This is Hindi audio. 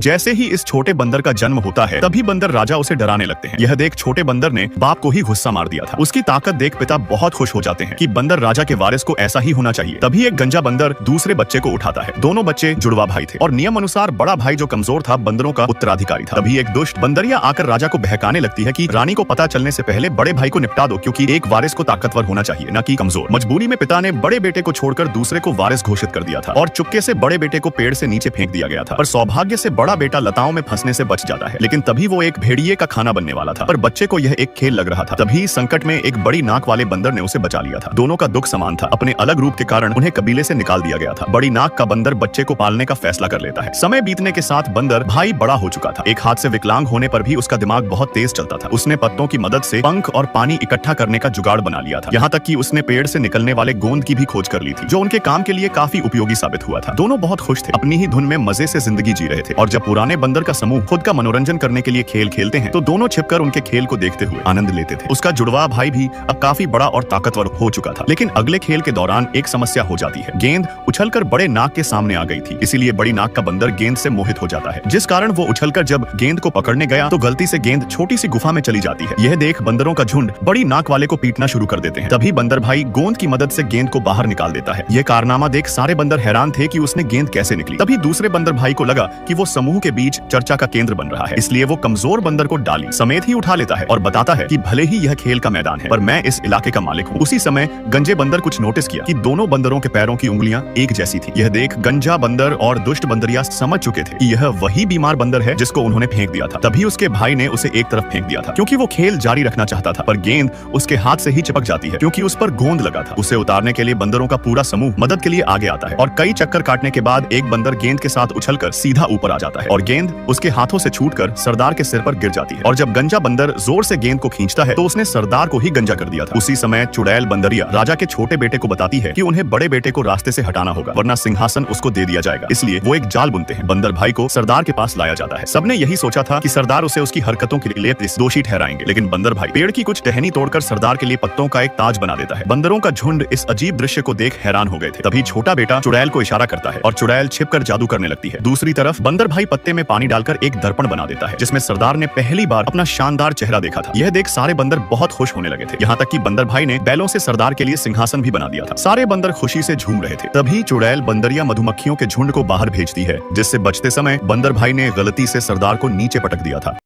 जैसे ही इस छोटे बंदर का जन्म होता है तभी बंदर राजा उसे डराने लगते हैं। यह देख छोटे बंदर ने बाप को ही गुस्सा मार दिया था। उसकी ताकत देख पिता बहुत खुश हो जाते हैं कि बंदर राजा के वारिस को ऐसा ही होना चाहिए। तभी एक गंजा बंदर दूसरे बच्चे को उठाता है। दोनों बच्चे जुड़वा भाई थे और नियम अनुसार बड़ा भाई जो कमजोर था बंदरों का उत्तराधिकारी था। तभी एक दुष्ट बंदरिया आकर राजा को बहकाने लगती है कि रानी को पता चलने से पहले बड़े भाई को निपटा दो, क्योंकि एक वारिस को ताकतवर होना चाहिए न कि कमजोर। मजबूरी में पिता ने बड़े बेटे को छोड़कर दूसरे को वारिस घोषित कर दिया था और चुपके से बड़े बेटे को पेड़ से नीचे फेंक दिया गया था। पर सौभाग्य से बड़ा बेटा लताओं में फंसने से बच जाता है, लेकिन तभी वो एक भेड़िए का खाना बनने वाला था। पर बच्चे को यह एक खेल लग रहा था। तभी संकट में एक बड़ी नाक वाले बंदर ने उसे बचा लिया था। दोनों का दुख समान था। अपने अलग रूप के कारण उन्हें कबीले से निकाल दिया गया था। बड़ी नाक का बंदर बच्चे को पालने का फैसला कर लेता है। समय बीतने के साथ बंदर भाई बड़ा हो चुका था। एक हाथ से विकलांग होने पर भी उसका दिमाग बहुत तेज चलता था। उसने पत्तों की मदद से पंख और पानी इकट्ठा करने का जुगाड़ बना लिया था। यहाँ तक कि उसने पेड़ से निकलने वाले गोंद की भी खोज कर ली थी, जो उनके काम के लिए काफी उपयोगी साबित हुआ था। दोनों बहुत खुश थे, अपनी ही धुन में मजे से जिंदगी जी रहे थे। और जब पुराने बंदर का समूह खुद का मनोरंजन करने के लिए खेल खेलते हैं तो दोनों छिपकर उनके खेल को देखते हुए आनंद लेते थे। उसका जुड़वा भाई भी अब काफी बड़ा और ताकतवर हो चुका था। लेकिन अगले खेल के दौरान एक समस्या हो जाती है। गेंद उछलकर बड़े नाक के सामने आ गई थी, इसीलिए बड़ी नाक का बंदर गेंद से मोहित हो जाता है, जिस कारण वो उछलकर जब गेंद को पकड़ने गया तो गलती से गेंद छोटी सी गुफा में चली जाती है। यह देख बंदरों का झुंड बड़ी नाक वाले को पीटना शुरू कर देते हैं। तभी बंदर भाई गोंद की मदद से गेंद को बाहर निकाल देता है। यह कारनामा देख सारे बंदर हैरान थे कि उसने गेंद कैसे निकली। तभी दूसरे बंदर भाई को लगा कि वो समूह के बीच चर्चा का केंद्र बन रहा है, इसलिए वो कमजोर बंदर को डाली समेत ही उठा लेता है और बताता है कि भले ही यह खेल का मैदान है, पर मैं इस इलाके का मालिक हूँ। उसी समय गंजे बंदर कुछ नोटिस किया कि दोनों बंदरों के पैरों की उंगलियां एक जैसी थी। यह देख गंजा बंदर और दुष्ट बंदरिया समझ चुके थे कि यह वही बीमार बंदर है जिसको उन्होंने फेंक दिया था। तभी उसके भाई ने उसे एक तरफ फेंक दिया था, क्योंकि वो खेल जारी रखना चाहता था। पर गेंद उसके हाथ से ही चिपक जाती है, क्योंकि उस पर गोंद लगा था। उसे उतारने के लिए बंदरों का पूरा समूह मदद के लिए आगे आता है और कई चक्कर काटने के बाद एक बंदर गेंद के साथ उछलकर सीधा ऊपर आ जाता है और गेंद उसके हाथों से छूटकर सरदार के सिर पर गिर जाती है। और जब गंजा बंदर जोर से गेंद को खींचता है तो उसने सरदार को ही गंजा कर दिया था। उसी समय चुड़ैल बंदरिया राजा के छोटे बेटे को बताती है कि उन्हें बड़े बेटे को रास्ते से हटाना होगा, वरना सिंहासन उसको दे दिया जाएगा। इसलिए वो एक जाल बुनते हैं। बंदर भाई को सरदार के पास लाया जाता है। सबने यही सोचा था कि सरदार उसे उसकी हरकतों के लिए दोषी ठहराएंगे, लेकिन बंदर भाई पेड़ की कुछ टहनी तोड़कर सरदार के लिए पत्तों का एक ताज बना देता है। बंदरों का झुंड इस अजीब दृश्य को देख हैरान हो गए थे। तभी छोटा बेटा चुड़ैल को इशारा करता है और चुड़ैल छिपकर जादू करने लगती है। दूसरी तरफ बंदर भाई पत्ते में पानी डालकर एक दर्पण बना देता है, जिसमें सरदार ने पहली बार अपना शानदार चेहरा देखा था। यह देख सारे बंदर बहुत खुश होने लगे थे, यहाँ तक कि बंदर भाई ने बैलों से सरदार के लिए सिंहासन भी बना दिया था। सारे बंदर खुशी से झूम रहे थे। तभी चुड़ैल बंदरिया मधुमक्खियों के झुंड को बाहर भेजती है, जिससे बचते समय बंदर भाई ने गलती से सरदार को नीचे पटक दिया था।